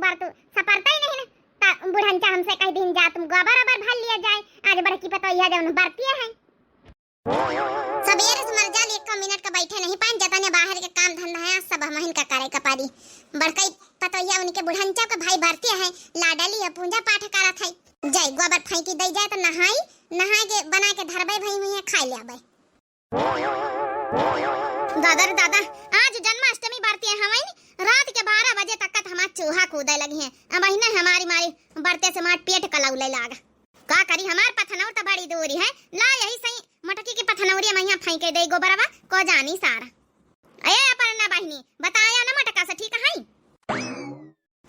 बार तो सपरता ही नहीं ना। बुढ़नचा हमसे कह दिन जा तुम गोबर ओबर भर लिया जाए, आज बड़की पतोहिया जौन बरतिया है सबेरे से मर जाल 1 मिनट का बैठे नहीं पान जता ने बाहर के काम धंधा है सब हमहिन का करे का पारी। बड़कई पतोहिया उनके बुढ़नचा के भाई बरतिया है लाडली है पूजा पाठ करत है, जाई गोबर फेंकी दई जाए तो नहाई के बना के धरबई भई हुई है खाई लेबई। दादा रे दादा आज जन्माष्टमी बरतिया हमारी रात के 12 बजे तक हमार चूहा कूदे लगी है। अब ना हमारी मारी बरते से मार पेट कलौले लाग का करी हमार पथनौर तो बड़ी दूरी है ला यही सही मटकी की पथनौरी में यहाँ फेंके दे गोबरवा को जानी सारा। ए अपना बहनी बताया ना मटका से ठीक है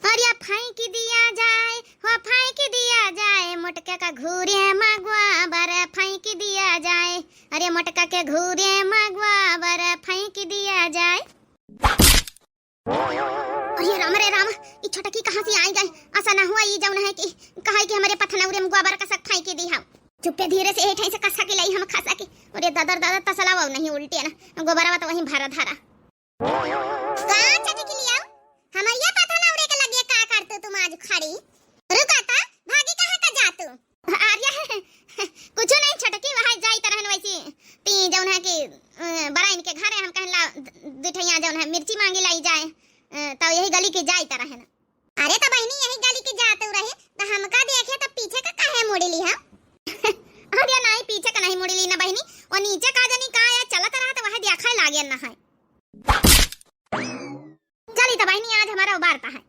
अरे फेंक दिया जाए हो फेंक दिया जाए मटका का घूरे मगवा बर फेंक दिया जाए, अरे मटका के घूरे मगवा बर फेंक दिया जाए। अरे राम रे राम ई छोटकी कहां से आई गई, ऐसा ना हुआ ई जौन है कि कहे कि हमारे पथनौरे में गोबर का सक फेंक दी हम चुपके धीरे से एठाई से कसा के लाई हम खसा के। अरे दादा दादा तसलावा नहीं उल्टे ना गोबरवा तो वहीं भरा धारा का छोटकी लिया हमारे पथनौरे के लगे का करते तुम आज खड़ी रुका था भागी कहां का जातू आर्या कुछ नहीं छोटकी वहां जाई तरहन वैसी ती जौन है कि बराइन के घरे हम कहला दिठैया जौन है मिर्ची मांगे लाई जाए तो यही गली के जाई तरह है ना। अरे तो बहनी यही गली के जाते रहे तो हमका देखे तो पीछे का काहे मुड़ी ली हम अरे नहीं पीछे का नहीं मुड़ी ली ना बहनी और नीचे का जानी का या चलत रहा तो वह देखा लागे ना है। चली तो बहनी आज हमारा उबारता है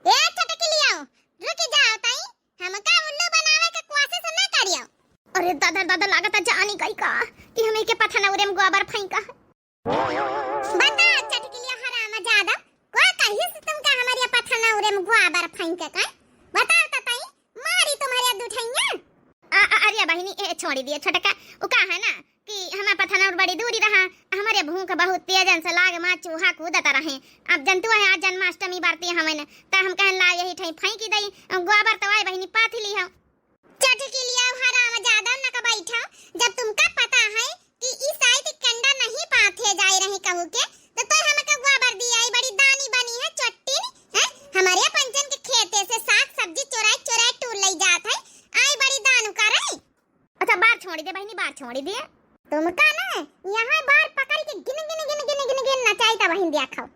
ए छटकी लियाओ रुक जाओ ताई हमका उल्लू बनावे के कोशिश ना करियो। अरे दादा दादा लागत जानी गई का कि हमें के पथनौरे में गोबर फेंका बता छटकी लिया हराम ज्यादा को कहिए तुम का हमारे पथनौरे में गोबर फेंका का बताओ तो ताई मारी तुम्हारे दुठैया। अरे बहनी ए छोड़ी दिए छोटका उ का है ना कि हमारा पथनौर बड़ी दूरी रहा हमारे भूख बहुत तेजन से लाग मां चूहा कूदता रहे। अब जंतु है आज जन्माष्टमी बरती हमें त हम कहन ला यही ठई फेंकी दई गोबर तवाई बहनी पाथी ली हम चटकी लिया हराम ज्यादा न का बैठा जब तुमका पता है कि इस साइड कंडा नहीं पाथे जाए रहे कहू के तो हमका गोबर दी आई बड़ी दानी बनी है चट्टी है हमारे पंचन के खेते से साग सब्जी चोराई चोराई टूर लई जात है आई बड़ी दान करे। अच्छा बार छोड़ी दे बहनी बार छोड़ी दे तुमका ना यहाँ बार पकड़ के गिन नचाई ता बहन दिया खाओ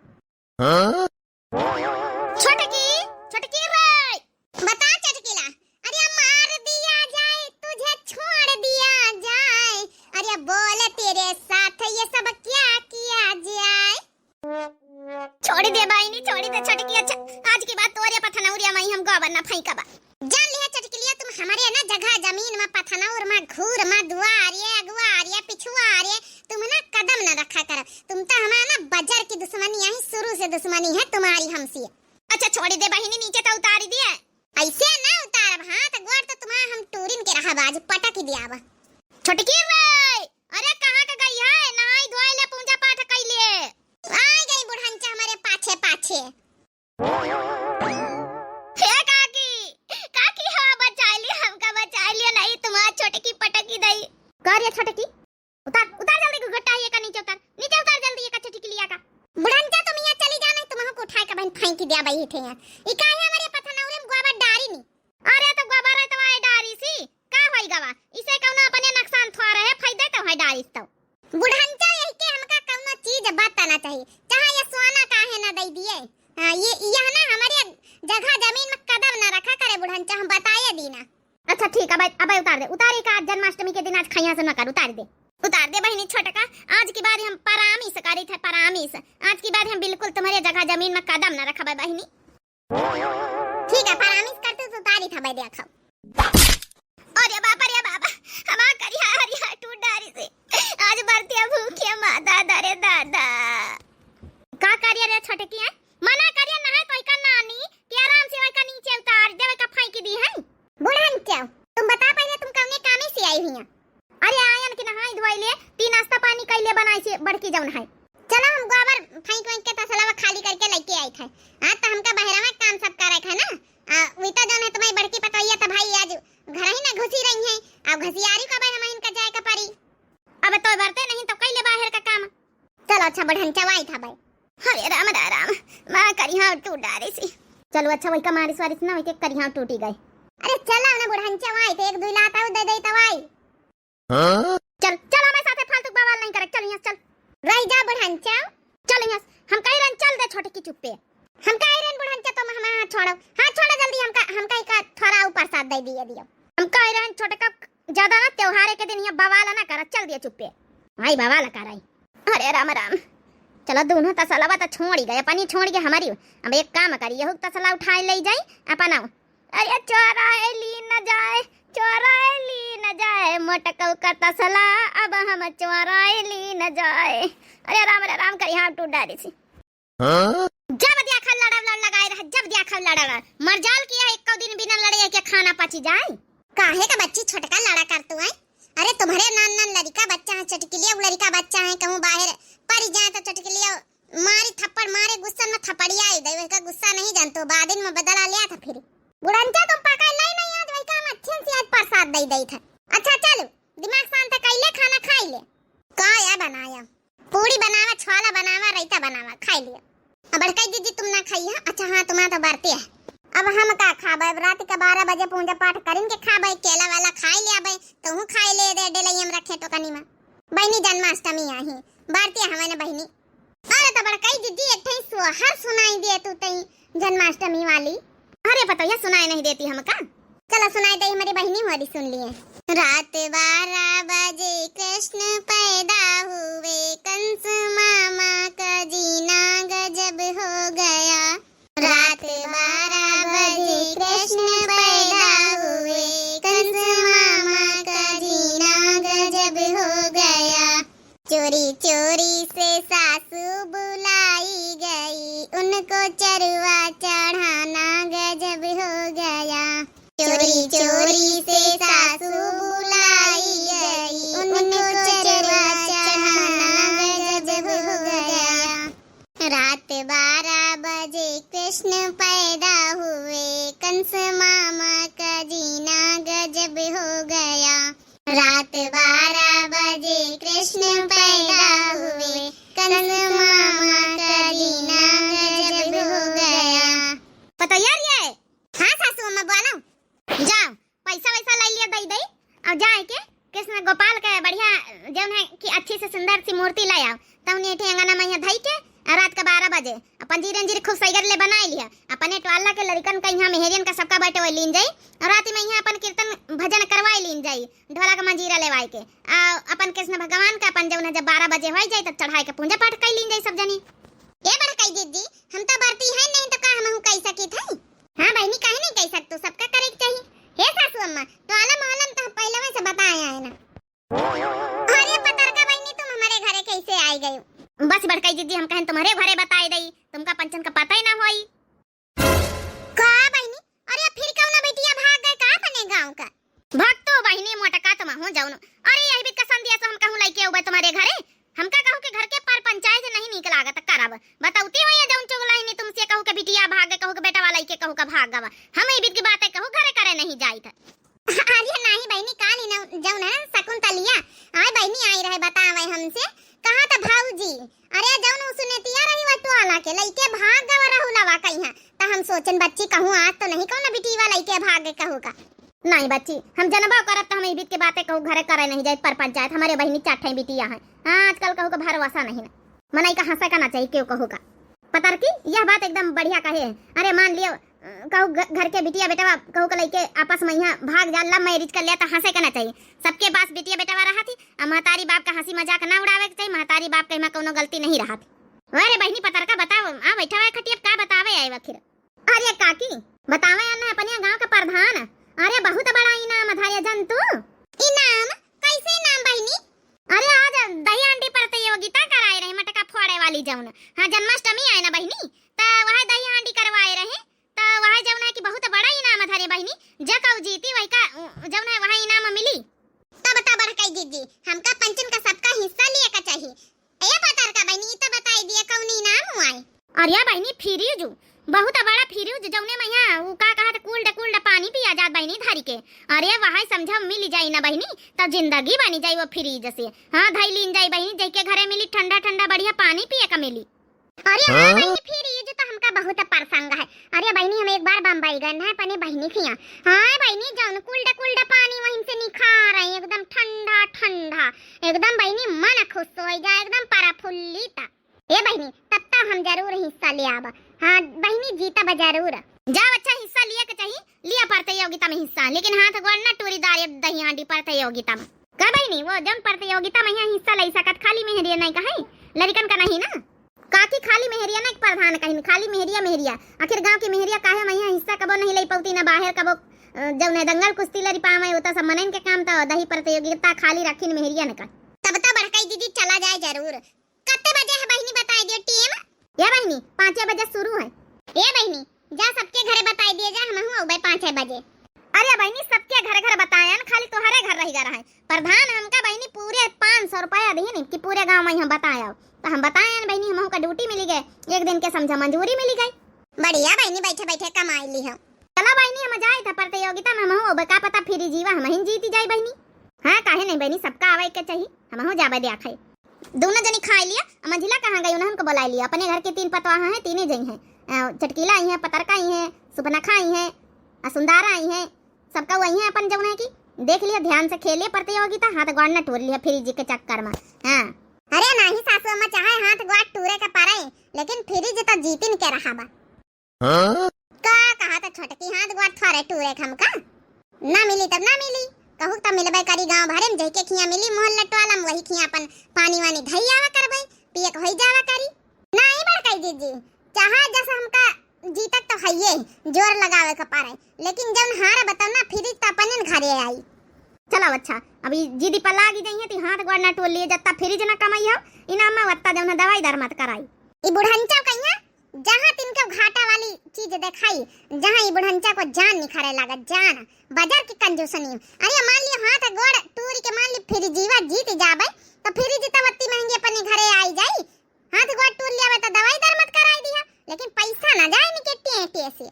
छोटकी छोटकी रे बता चटकीला अरे मार दिया जाए तुझे छोड़ दिया जाए अरे बोल तेरे साथ ये सब क्या किया जाए। छोड़ दे बहनी छोड़ दे छोटकी। अच्छा आज की बात तोरे पथनौरिया में हम गोबर ना फेंकबा जान लिया चटकी लिया तुम हमारे ना जगह जमीन में पथनौर में घूर में दुआरे अगवारे पिछुआरे तुम ना कदम ना रखा कर तुम तो हमारा ना बजर की दुश्मनी है शुरू से दुश्मनी है तुम्हारी हमसे। अच्छा छोड़ी दे बहनी नीचे तो उतारी दिए ऐसे ना उतारब हां तो गोर तो तुम्हारा हम टूरिन के रहा बाज पटक दियाबा छोटकी रे अरे कहां का गई है नहाई धोई ले पूजा पाठ कई ले आ गई बुढ़नचा हमारे पाछे पाछे हे काकी हां बचा लिया हमका बचा लिया नहीं तुम्हारा छोटकी पटकी दई कर ये छोटकी उतार उतार जल्दी घटा ये का नीचे उतार जल्दी ये का छोटकी लिया का बुढ़नचा तुम यहां चली जाना तुम हमको उठाए का बहन फेंक दिया भाई हिठे यहां ई काहे हमारे पथनौरे में गोबर डारी नी अरे तो गोबर है तो आई डारी सी का होई गवा इसे कौनो अपने नुकसान थवा रहे फायदा तो है डारी तो बुढ़नचा यही के हमका कौनो चीज बताना चाहिए चाहे ये सोना काहे ना दई दिए हां ये यह ना हमारे जगह जमीन में कदम ना रखा करे बुढ़नचा हम बताए दीना। अच्छा ठीक है अब उतार दे उतारे का जन्माष्टमी के दिन आज खैया से न कर उतार दे बहनी छोटका आज के बाद हम परामिस करी थे परामिस आज के बाद हम बिल्कुल तुम्हारे जगह जमीन में कदम ना रखा बहनी ठीक है परामिस करते तो उतारी था भाई देखो। अरे बाबा हमार करिया हरिया टूट डारी से आज बरतिया भूखिया माता दरे दादा का करिया रे छोटकी है मना करिया ना है कोई का नानी कि आराम से का नीचे उतार देवे का फेंक दी है बुढ़न क्या तुम बता पहले तुम कौने कामे से आई हुई। अरे आयन के नहाई धोई ले ती नाश्ता पानी कैले बनाई से बड़की जौन है चलो हम गोबर फेंक के तसलावा खाली करके लेके आई थे आज तो हमका बहरा में काम सब करे है ना वीता जौन है तुम्हारी बड़की पतोहिया तो भाई आज घर ही ना घुसी रही है अब घसियारी का भाई हम इनका जाए का पड़ी अब तो बरते नहीं तो कैले बाहर का काम चलो अच्छा बढ़न चवाई था भाई। अरे राम मां करी हां टूट डारी सी चलो अच्छा वही का मारिस वारिस ना वही के करिया टूटी गए। अरे चला ना बुढ़ांचा वाई ते एक दुई लात आउ दे दे तवाई। चल चल हमारे साथे फालतू बवाल नहीं करे, चल यहां चल रह जा बुढ़ांचा, चल यहां हम कह रन चल दे छोटे की चुप्पे, हम कह रन बुढ़ांचा तुम हम हाथ छोड़ो जल्दी, हम कह का थोड़ा ऊपर साथ दे दियो, हम कह रन छोटे का ज्यादा ना त्योहार के दिन यहां बवाल ना कर, चल दिया चुप्पे भाई बवाल कराई। अरे राम राम चलो दोनों तसलावा तो छोड़ ही गए, अपनी छोड़ के हमारी अब एक काम करिए तसला उठा ले जाए अपना। अरे चोराए ली न जाए, चोराए ली न जाए मोटकल का तसला, अब हम चोराए ली न जाए। अरे राम करी हाथ टूट डाली सी जब दिया खा लड़ा लगाए रहा, जब दिया खा लड़ा मरजाल किया एक दिन बिना लड़े के खाना पची जाए। काहे का बच्ची छोटका लड़ा कर तू है? अरे तुम्हारे नान लड़का बच्चा है चटकिलिया, लड़का बच्चा है कहूं बाहर परी जाए तो चटकिलिया मारी थप्पड़ मारे गुस्सा में थप्पड़िया आई दे, का गुस्सा नहीं जानतो बाद में बदला लिया था फिर। बुढ़ंचा तुम पका नहीं आज वही काम अच्छे से आज प्रसाद दे दई था। अच्छा चलो दिमाग शांत कर ले, खाना खाई ले। का या बनाया पूरी बनावा, छोला बनावा, रायता बनावा, खाई लिया। अब बड़काई दीदी तुम ना खाई है? अच्छा हां तुम्हारा तो बरते है। अब हम का खाबे रात के 12 बजे पूजा पाठ करिन के खाबे, केला वाला खाई ले आबे तू खाई ले दे डेलई हम रखे तो कनी में बहनी जन्माष्टमी आही बरते हमारे बहनी। अरे तो बड़काई दीदी एक ठई सोहर सुनाई दे तू तई जन्माष्टमी वाली। अरे पता ये सुनाई नहीं देती हमका, चलो सुनाई दे हमारी बहनी हमारी सुन लिए। रात 12 बजे कृष्ण पैदा हुए, कंस मामा का जीना गजब हो गया। रात 12 बजे कृष्ण पैदा हुए, कंस मामा का जीना गजब हो गया। चोरी चोरी से सासू बुलाई गई, उनको चरवा चढ़ाना गजब हो गया। चोरी चोरी से सासू बुलाई गई, उनको चरवा चढ़ाना गजब हो गया। रात 12 बजे कृष्ण पैदा हुए, कंस मामा का जीना गजब हो गया। रात 12 बजे कृष्ण पैदा हुए, कंस मामा का जीना गजब हो गया। पता यार ये हाँ सासू अम्मा बोलो जाओ पैसा वैसा ले लिया दई दई और जाए के कृष्ण गोपाल के बढ़िया जौन है कि अच्छी से सुंदर सी मूर्ति ले आओ, तब ने ठेंगना में धई के रात का 12 बजे अपन जीरन खूब सैगर ले बनाई लिया, अपने टवाला के लड़कन का यहाँ मेहरियन का सबका बैठे हुए लीन जाई और रात में यहाँ अपन कीर्तन भजन करवाई लीन जाई, ढोला का मंजीरा लेवाई के अपन कृष्ण भगवान का अपन जौन है जब 12 बजे हो जाए तब चढ़ाई के पूजा पाठ कर लीन जाई सब जनी। ए बड़ा कई दीदी हम तो बरती है नहीं तो का हम कह सकी थई? हां बहनी काहे नहीं कह सकतो, सबका करे के चाहिए। हे सासू अम्मा तो आला मोहल्ला में तो पहले में से बताया है ना। अरे पतरका बहनी तुम हमारे घरे कैसे आई गई? बस बड़काई दीदी हम कहें तुम्हारे घरे बताई दई, तुमका पंचन का पता ही ना होई। का बहनी? अरे फिर क्यों ना बेटिया भाग गए का अपने गांव का? भाग तो बहनी मोटका तुम हो जाऊन। अरे यही भी कसम दिया तो हम कहूं लइके उबे तुम्हारे घरे, हमका कहूं के घर के पर पंचायत नहीं निकला गत करब बताउती हो या जाऊं चुगलाई नहीं तुमसे कहूं के बिटिया भाग गए, कहूं के बेटा वाला के कहूं का भाग गवा, हम ई बीत की बातें कहूं घरे करे नहीं जाई था। अरे नहीं बहनी काली न जाऊं ना शकुंतलिया आय बहनी आई रहे बतावे हमसे कहा था भाऊजी। अरे जाऊं सुनेतिया रही वटवाला के लइके भाग गवा राहुलवा कहिया त हम सोचन बच्ची कहूं आज तो नहीं कहूं ना बिटिया लइके भाग गए कहूं का। नहीं बच्ची हम जनबा करत तो हम ई बीत के बातें कहूं घरे करे नहीं जाई पर पंचायत हमारे बहनी चाठे बिटिया है। हां आजकल कहूं का भरोसा नहीं ना मनाई का हंसा का ना चाहिए क्यों कहूं का पतर की यह बात एकदम बढ़िया कहे। अरे मान लियो कहूं घर के बिटिया बेटा कहूं का लइके आपस में यहाँ भाग जा लव मैरिज कर लिया तो हंसे का ना चाहिए, सबके पास बिटिया बेटा रहा थी महतारी बाप का हंसी मजाक ना उड़ावे के चाहिए, महतारी बाप के में कोनो गलती नहीं रहा थी। अरे बहनी पतर का बताओ आ बैठा हुआ खटिया का बतावे आए वखिर। अरे काकी बतावे ना अपने गांव का प्रधान, अरे बहुत बड़ा इनाम धारिया जंतु। इनाम कैसे इनाम बहनी? अरे आज दही हांडी प्रतियोगिता कराए रहे मटका फोड़े वाली जौन हां जन्माष्टमी आए ना बहनी त वह दही हांडी करवाए रहे त वह जौन है कि बहुत बड़ा इनाम धारे बहनी जकौ जीती वही का जौन है वह इनाम मिली। तब बता बड़काई दीदी हमका पंचन का सबका हिस्सा लिए का चाहिए। ए पतर का बहनी त बताई दिया कौन इनाम हुआई? अरे बहनी फ्रिज बहुत बड़ा फ्रिज जौने में यहाँ उ का कहत कूल्ड पानी पिया जात बहनी धारी के। अरे वहां समझा मिल जाई ना बहनी तब जिंदगी बनी जाई वो फ्रिज से। हां धाई लीन जाई बहनी जई के घरे मिली ठंडा ठंडा बढ़िया पानी पिए का मिली। अरे हां बहनी फ्रिज तो हमका बहुत प्रसंग है। अरे बहनी हम बैगन है अपने बहनी खिया। हाँ बहनी जाओ कुल्डा कुल्डा पानी वहीं से निखार आई एकदम ठंडा ठंडा एकदम बहनी मन खुश हो जाए एकदम परफुल्ली ता। ए बहनी तब तक हम जरूर हिस्सा ले आवा। हाँ बहनी जीता बा जरूर जाओ अच्छा हिस्सा लिया के चाहिए लिया प्रतियोगिता में हिस्सा लेकिन हाथ गोड़ ना टूरी दारे दही हांडी प्रतियोगिता में का बहनी वो जम प्रतियोगिता में यहाँ हिस्सा ले सकत खाली मेहरिया नहीं कहीं लड़कन का नहीं ना काकी खाली मेहरिया ना प्रधान कहीं खाली मेहरिया आखिर गांव की मेहरिया काहे मैं यहाँ हिस्सा कबो नहीं ले पौती ना बाहर कबो जब ने दंगल कुश्ती लड़ी पावे होता सब मनन के काम था दही प्रतियोगिता खाली रखी मेहरिया ने का तब तो बड़काई दीदी चला जाए जरूर। कितने बजे है बहनी बताई दियो टीम। ये बहनी 5 बजे शुरू है। ये बहनी जा सबके घरे बताई दिए जा हम हूं भाई 5 बजे। अरे बहनी सबके घर बताया ना खाली तुम्हारे घर रह जा रहा है प्रधान हमका बहनी पूरे 500 रुपया दी नहीं कि पूरे गांव में हम बताया तो हम बताया ना बहनी हम का ड्यूटी मिली गए 1 दिन के समझा मंजूरी मिली गई। बढ़िया बहनी बैठे बैठे कमाई ली हम। चलो बहनी हम जाए था प्रतियोगिता में हम हो का पता फिर जीवा हम ही जीती जाए बहनी। हाँ काहे नहीं बहनी सबका आवे के चाहिए हम हो जाबे दे खाई दोनों जनी खा लिया। मंजिला कहाँ गई उन्होंने हमको बुला लिया अपने घर के 3 पतवाहा हैं 3 जई हैं चटकीला आई है पतरका आई है सुपनखा आई है सुंदारा आई है सबका वही है अपन जमुना की देख लिया ध्यान से खेलिए प्रतियोगिता हाथ गोड़ न टूर लिया फ्रिज के चक्कर में। हाँ अरे नहीं सासू अम्मा चाहे हाथ गोड़ टूरे का पारे लेकिन फ्रिज तो जीतिन के रहा बा। का कहा था छोटकी हाथ गोड़ थोड़े टूरे हमका ना मिली तब ना मिली कहू तब मिलबे करी गांव भरे में जइके खिया मिली मोहल्ला टोला में वही खिया अपन पानी वानी धई आवा करबे पिए के होई जावा करी नहीं बड़काई दीदी चाहे जैसे हमका जीतत तो हइये जोर लगावे का पारे लेकिन जब हारा बताओ ना फ्रिज तो अपने घरे आई। चलो अच्छा अभी जीदी पर लागी जाइए तो हाथ गोड़ ना टोल लिए जत्ता फ्रिज ना कमाई हो इनाम में वत्ता जब दवाई दर मत कराई। ई बुढ़ंचा कहिया जहां तिनके घाटा वाली चीज दिखाई जहां ई बुढ़ंचा को जान निखरे लागत जान बाजार की कंजूसनी। अरे मान लियो हाथ गोड़ टूरी के मान ली फिर जीवा जीत जाबे तो फिर जीता वत्ती महंगी अपने घरे आई जाई हाथ गोड़ टूर लिया तो दवाई दर मत कराई दिया लेकिन पैसा ना जाए निके से।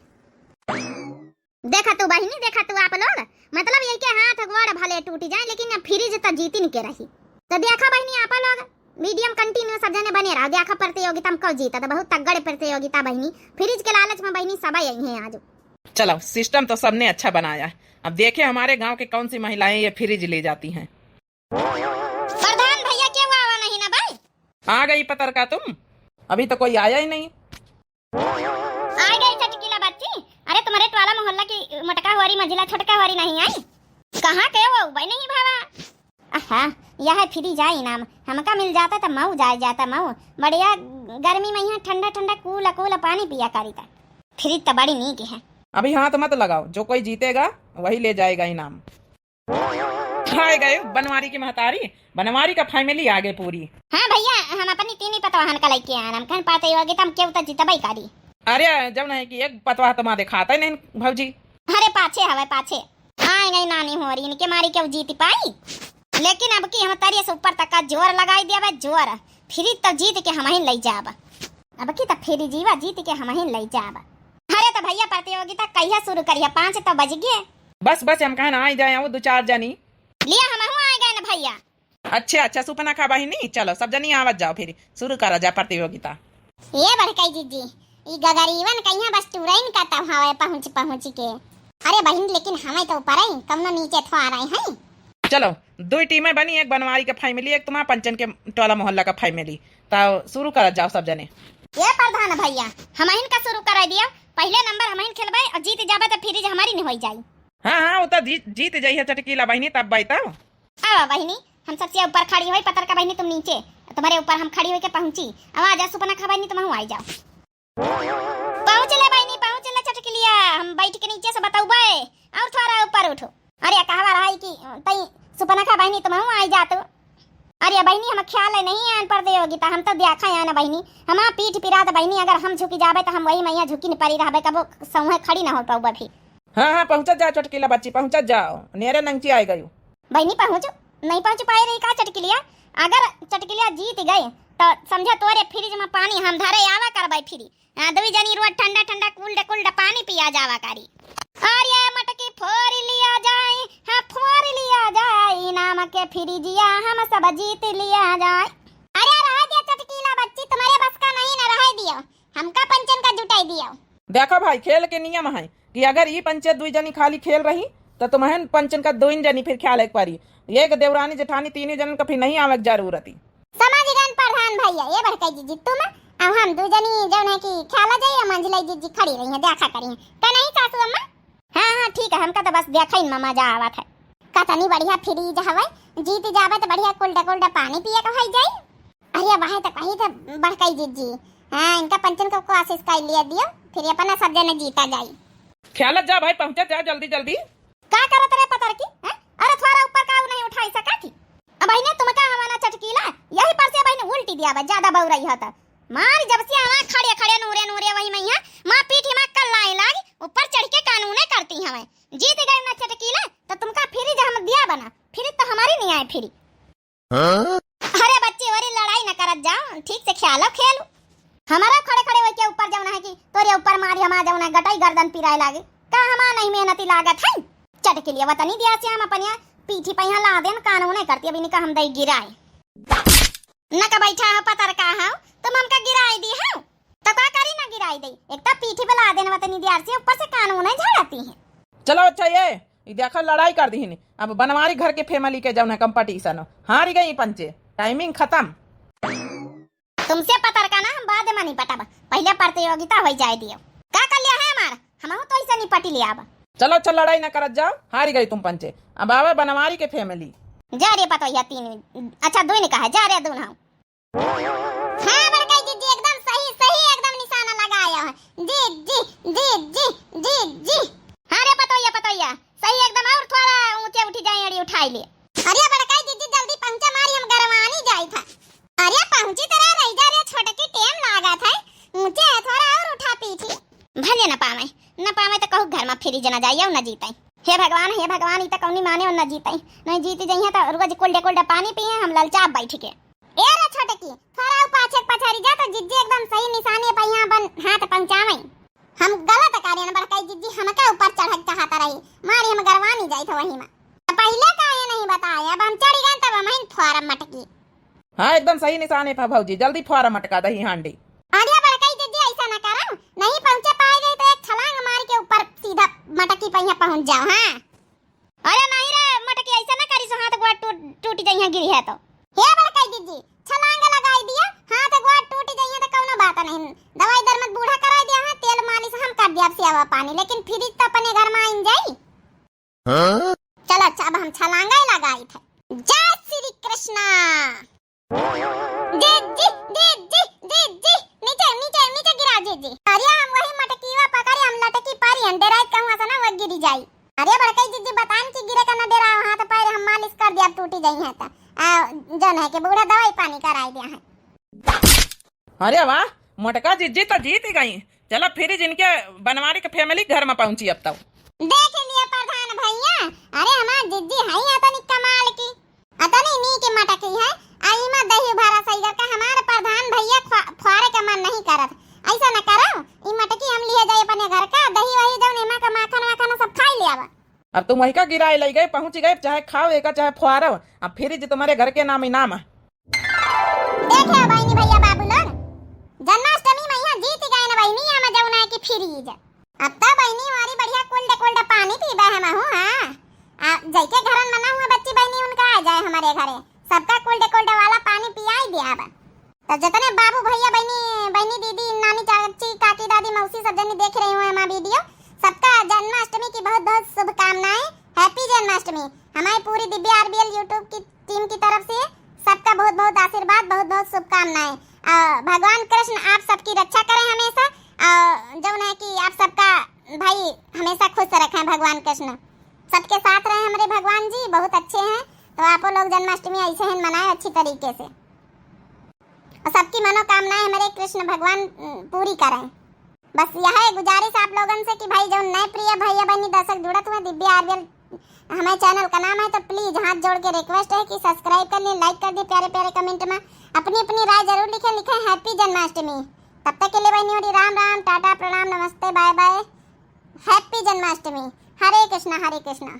देखा तू बहनी देखा तू आप लोग मतलब ये के हाथ गोड़ भले टूट जाए लेकिन फ्रिज तो जीतिन के रही तो देखा बहनी आप लोग मीडियम कंटिन्यू सब जने बने रहो देखा प्रतियोगिता में कब जीता तो बहुत तगड़ प्रतियोगिता बहनी फ्रिज के लालच में बहनी सब यही है आज। चलो सिस्टम तो सबने अच्छा बनाया है अब देखे हमारे गांव के कौन सी महिलाएं ये फ्रिज ले जाती हैं। प्रधान भैया क्यों आवा नहीं ना भाई आ गई पतरका तुम अभी तो कोई आया ही नहीं। आ गई चटकीला बच्ची। अरे तुम्हारे टवाला मोहल्ला की मटका हवारी मंजिला छोटका हवारी नहीं आई कहाँ के वो भाई नहीं भावा। हाँ यह फ्रिज आई नाम हमका मिल जाता तो मऊ जाता मऊ बढ़िया गर्मी में यहाँ ठंडा ठंडा कूल कूल पानी पिया करी था फ्रिज तो बड़ी नीक है। अभी हाथ मत लगाओ जो कोई जीतेगा वही ले जाएगा इनाम। आए गए बनवारी की महतारी बनवारी का फैमिली आगे पूरी। हाँ भैया हम अपनी 3 पतवाहन का लेके आए हम कहीं पाते होगे तुम क्यों तो जीतबई करी। अरे जब नहीं कि एक पतवाह तुम्हारा दिखाता ही नहीं भौजी। अरे पाछे हवे पाछे आए गई नानी हो रही इनके मारी क्यों जीत पाई लेकिन अब की हम तारी से ऊपर तक का जोर लगाई दिया जोर फ्रिज तो जीत के हम ही ले जाब अब की तो फिर जीवा जीत के हम ही ले जाब। अरे तो भैया प्रतियोगिता कहिया शुरू करिए 5 तो बज गए बस हम कहना आ जाए 2-4 जनी लिया हम आ गए ना भैया। अच्छा सुपना खा बहिनी चलो सब जनी आवत जाओ फिर शुरू करा जा प्रतियोगिता। ये बड़काई दीदी ई गगरीवन कहिया बस टूराइन का तब हवे पहुंच के। अरे बहन लेकिन हमें तो ऊपर ही कम नीचे थो आ रहे हैं। चलो 2 टीमें बनी एक बनवारी का फैमिली एक तुम्हारा पंचन के टोला मोहल्ला का फैमिली तो शुरू करा जाओ सब जने। ये प्रधान भैया हम का शुरू करा दिया पहले नंबर हम खेलबे और जीत जाबे तो फ्रिज हमारी नहीं हो जाई। हाँ वो तो जीत जाइए चटकीला बहनी तब भाई तब आवा बहनी हम सबसे ऊपर खड़ी हुई पतर का बहनी तुम नीचे तुम्हारे ऊपर हम खड़ी होके पहुंची आवाज आ सुपना खा बहनी तुम आई जाओ पहुंच ले बहनी पहुंच ले चटकीलिया हम बैठ के नीचे से बताऊ बे और थोड़ा ऊपर उठो। अरे कहवा रहा है कि तई सुपना खा बहनी तुम आई जातो। अरे बहनी हम ख्याल नहीं आन पर देगी हम तो देखा है ना बहनी हम पीठ पिरा बहनी अगर हम झुकी जाबे तो हम वही मैया झुकी नहीं पड़ी रहबे कबो सौहे खड़ी ना हो पाऊ फिर। हाँ पहुंचा जाओ चटकीला बच्ची पहुंचा जाओ नेरे नंगची आई गई बहनी पहुंचो नहीं पहुंच पाए रही का चटकीलिया अगर चटकीलिया जीत गए तो समझा तोरे फ्रिज में पानी हम धरे आवा करबे फिर 2 जनी रोज ठंडा ठंडा कुल्ड पानी पिया जावा करी। और ये मटकी फोड़ लिया जाए हाँ फोड़ लिया जाए नाम के फ्रिजिया हम सब जीत लिया जाए। अरे रह दिया चटकीला बच्ची तुम्हारे बस का नहीं ना रह दियो हमका पंचन का जुटाई दियो। देखो भाई खेल के नियम है कि अगर ये पंचे दुई जनी खाली खेल रही तो तुम्हें पंचन का दो जनी फिर ख्याल एक पारी एक देवरानी जेठानी तीन जन का फिर नहीं आवे जरूरत ही। समाजगन प्रधान भैया ये बड़का जीजी तुम अब हम दो जनी जौन है कि ख्याला जाई मंझले जीजी खड़ी रही है देखा करी है का नहीं सासू अम्मा। हां ठीक है हमका तो बस देखा ही मजा आवत है कतनी बढ़िया फ्रीज हवे जीत जावे तो बढ़िया कोल्ड पानी पिए का हो जाई। अरे वाह तो कही तो बड़का जीजी हां इनका पंचन को कोशिश कर लिया दियो फिर अपना सब जने जीता जाई। ख्याल जा भाई पहुंचा जा जल्दी जल्दी का करत रे पतर की हैं अरे थोड़ा ऊपर का नहीं उठाई सका थी अब बहने तुम का हमारा चटकीला यही पर से बहने उल्टी दिया बा ज्यादा बहु रही होता मार जब से हवा खड़े खड़े नूरे वही मैया मां पीठी में कल लाई लाग ऊपर चढ़ के कानूने करती हमें जीत गए ना चटकीला तो तुमका फिर हम दिया बना फिर तो हमारी नहीं आए फिर। अरे बच्चे वाली लड़ाई न करत जाओ ठीक से ख्याल खेलो हमारा खड़े खड़े होके ऊपर जाना है कि तोरे ऊपर मारी हम आ जाऊना गटाई गर्दन पिराए लागे का हमा नहीं मेहनती लागत है चट के लिए वतनी दिया से हम अपनिया पीठी पे ला देन कानूने करती अभी निका हम दई गिराए न का बैठा है पतर का है तुम हमका गिराई दी है तो का करी ना गिराई दे एक तो पीठी पे ला देन वतनी दिया से ऊपर से कानूने झाड़ती है। चलो अच्छा ये देखा लड़ाई कर दी अब बनवारी घर के फैमिली के जाऊन है कंपटीशन हारी गई पंचे टाइमिंग खत्म। तुमसे पतर का ना हम बाद में नहीं पटा पहले प्रतियोगिता हो जाए दियो का कर लिया है हमारा हम तो ऐसा नहीं पटी लिया अब चलो अच्छा लड़ाई ना करत जाओ हारी गई तुम पंचे अब आवे बनवारी के फैमिली जा रे पतो या तीन अच्छा दो ने कहा जा रे दो ना हां बड़का जी एकदम सही एकदम निशाना लगाया है जी हां रे पतो या सही एकदम और थोड़ा ऊंचे उठी जाए अड़ी उठाई ले। अरे बड़का जी जल्दी पंचा मारी हम गरवानी जाई था अरे पहुंची तरह रह जा रे छोटे की टेम लागा था ऊंचे है थोड़ा और उठा पीछे भले न पावे तो कहू घर में फिरी जना जाइए न जीताई हे भगवान ई त कौनी माने और न जीताई नहीं जीती जइया त रोज कोल्ड पानी पिए हम ललचा बैठ के ए रे छोटे की थोड़ा पाछे पछारी जा तो जिज्जी एकदम सही निशाने पे यहां बन हाथ पंचावे हम गलत कार्य न बड़काई जिज्जी हमका ऊपर चढ़क चाहता रही मारी हम गरवानी जाई था वही में पहले काहे नहीं बताया अब हम चढ़ी गए तब हम फॉर्म मटकी। हां एकदम सही निशाने पे भौजी जल्दी फॉर्म मटका दही हांडी। अरे बड़काई जिज्जी ऐसा न करो नहीं पहुंचे पाए गए तो एक छलांग मार के ऊपर सीधा मटकी पे यहां पहुंच जाओ। हां अरे नहीं रे मटकी ऐसा न करी सो हाथ गोड़ टूट जाइया गिरी है तो हे बड़काई दीदी छलांग लगाई दिया हाथ गोड़ टूट जाइया तो कोनो बात नहीं दवाई दर मत बूढ़ा करा दिया है तेल मालिश हम कर दिया सेवा पानी लेकिन फिर तो अपने घर में आइन जाई। चलो अच्छा अब हम छलांगा ही लगाई थे। जय श्री कृष्णा जी नीचे गिरा जी अरे हम वही मटकीवा पकड़े हम लटकी पारी हम डेराई कहूं सा ना वो गिरी जाई। अरे बड़काई जी बतान की गिरे का न डेरा हाथ पैर हम मालिश कर दिया टूटी जाई है त जन है के बूढ़ा दवाई पानी कराई दिया है। अरे वाह मोटका जिज्जी तो जीत गई चलो फिर जिनके बनवारी के फैमिली घर में पहुंची अब तक देख लिए प्रधान भैया अरे हमार जिज्जी है अतनी कमाल की अतनी नी के मटकी है आई में दही भरा सही का हमारे प्रधान भैया फुआरे का मन नहीं करत ऐसा न करो ई मटकी हम लिए जाए अपने घर का दही वही जौन एमा का माखन सब खाई ले अब तुम वही का गिराए ले गए पहुंच गए चाहे खाओ एक चाहे फुआरो अब फिर जी तुम्हारे घर के नाम इनाम है। देखे बहनी भैया बाबू लोग जन्माष्टमी में यहाँ जीत गए ना बहनी यहाँ में जाऊना है कि फ्रीज अब तो बहनी हमारी बढ़िया कोल्ड पानी पीबा है मैं हूँ हां जैके घरन मना हुआ बच्ची बहनी उनका आ जाए हमारे घरे सबका कोल्ड वाला पानी पियाई दिया बा तो जितने बाबू भैया बहनी दीदी नानी चाची काकी दादी मौसी सब जने देख रहे हो हमारा वीडियो सबका जन्माष्टमी की बहुत बहुत शुभकामनाएं हैप्पी जन्माष्टमी हमारी पूरी दिव्या आरबीएल यूट्यूब की टीम की तरफ से सबका बहुत बहुत आशीर्वाद बहुत बहुत शुभकामनाएं भगवान कृष्ण आप सबकी रक्षा करें हमेशा जो है कि आप सबका भाई हमेशा खुश रखें भगवान कृष्ण सबके साथ रहे हमारे भगवान जी बहुत अच्छे हैं तो आप लोग जन्माष्टमी ऐसे ही मनाएं अच्छी तरीके से और सबकी मनोकामनाएं हमारे कृष्ण भगवान पूरी करें। बस यह है गुजारिश आप लोगों से कि भाई जो नए प्रिय भैया बहनी दर्शक जुड़त हुए दिव्या आरबीएल हमारे चैनल का नाम है तो प्लीज हाथ जोड़ के रिक्वेस्ट है कि सब्सक्राइब कर लें लाइक कर दें प्यारे प्यारे कमेंट में अपनी राय जरूर लिखें हैप्पी जन्माष्टमी। तब तक के लिए बहनी और राम राम टाटा प्रणाम नमस्ते बाय बाय हैप्पी जन्माष्टमी। हरे कृष्णा हरे कृष्णा।